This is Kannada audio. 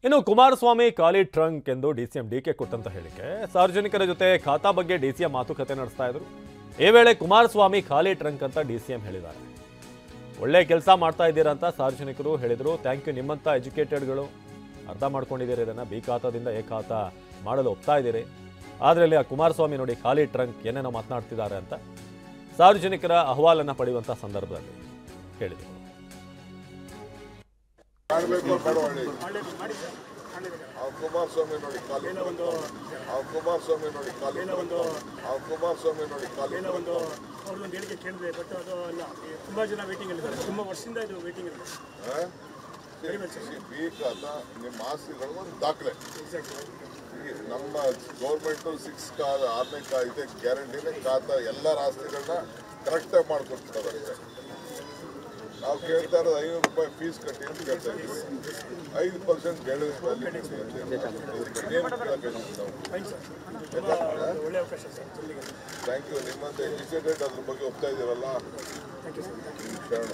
ಇನ್ನು ಕುಮಾರಸ್ವಾಮಿ ಖಾಲಿ ಟ್ರಂಕ್ ಎಂದು ಡಿಸಿಎಂ ಡಿಕೆ ಕೊಟ್ಟಂತ ಹೇಳಿಕೆ ಸಾರ್ವಜನಿಕರ ಜೊತೆ ಖಾತಾ ಬಗ್ಗೆ ಡಿಸಿಎಂ ಮಾತುಕತೆ ನಡೆಸ್ತಾ ಇದ್ರು. ಈ ವೇಳೆ ಕುಮಾರಸ್ವಾಮಿ ಖಾಲಿ ಟ್ರಂಕ್ ಅಂತ ಡಿಸಿಎಂ ಹೇಳಿದ್ದಾರೆ. ಒಳ್ಳೆ ಕೆಲಸ ಮಾಡ್ತಾ ಇದ್ದೀರಾ ಅಂತ ಸಾರ್ವಜನಿಕರು ಹೇಳಿದ್ರು. ಥ್ಯಾಂಕ್ ಯು, ನಿಮ್ಮಂತ ಎಜುಕೇಟೆಡ್ಗಳು ಅರ್ಥ ಮಾಡ್ಕೊಂಡಿದ್ದೀರಿ, ಇದನ್ನ ಬಿ ಖಾತಾದಿಂದ ಎ ಖಾತಾ ಮಾಡಲು ಒಪ್ತಾ ಇದ್ದೀರಿ. ಆದ್ರೆ ಇಲ್ಲಿ ಆ ಕುಮಾರಸ್ವಾಮಿ ನೋಡಿ ಖಾಲಿ ಟ್ರಂಕ್ ಏನೇನೋ ಮಾತನಾಡ್ತಿದ್ದಾರೆ ಅಂತ ಸಾರ್ವಜನಿಕರ ಅಹವಾಲನ್ನ ಪಡೆಯುವಂತ ಸಂದರ್ಭದಲ್ಲಿ ಹೇಳಿದರು. ಕುಮಾರಸ್ವಾಮಿ ನೋಡಿ ಖಾಲಿ ಕುಮಾರಸ್ವಾಮಿ ನೋಡಿ ಖಾಲಿ ಕುಮಾರಸ್ವಾಮಿ ನೋಡಿ ಖಾಲಿ ಅವ್ರದ್ದು ಹೇಳಿಕೆ ಕೇಳಿದೆ. ಬಟ್ ಅದು ಅಲ್ಲ, ತುಂಬಾ ಜನ ವೇಟಿಂಗ್ ಇದ್ದಾರೆ, ತುಂಬಾ ವರ್ಷದಿಂದ ಇದು ವೇಟಿಂಗ್ ಇದೆ. ಬಿ ಖಾತಾ ನಿಮ್ಮ ಆಸ್ತಿಗಳು ಒಂದು ದಾಖಲೆ. ನಮ್ಮ ಗೌರ್ಮೆಂಟು 6ನೇ ಇದೆ ಗ್ಯಾರಂಟಿನೇ ಖಾತಾ ಎಲ್ಲರ ಆಸ್ತಿಗಳನ್ನ ಕರೆಕ್ಟಾಗಿ ಮಾಡಿಕೊಡ್ತಾರೆ ಅಷ್ಟೇ. ನಾವು ಕೇಳ್ತಾ ಇರೋದು 500 ರೂಪಾಯಿ ಫೀಸ್ ಕಟ್ಟಿ ಅಂತ ಕೇಳ್ತಾ ಇದ್ದೀವಿ. 5% ಬೆಳೆ ಥ್ಯಾಂಕ್ ಯು. ನಿಮ್ಮಂತ ಎಜುಕೇಟೆಡ್ ಅದ್ರ ಬಗ್ಗೆ ಒಪ್ತಾ ಇದ್ದೀರಲ್ಲ, ಶರಣ.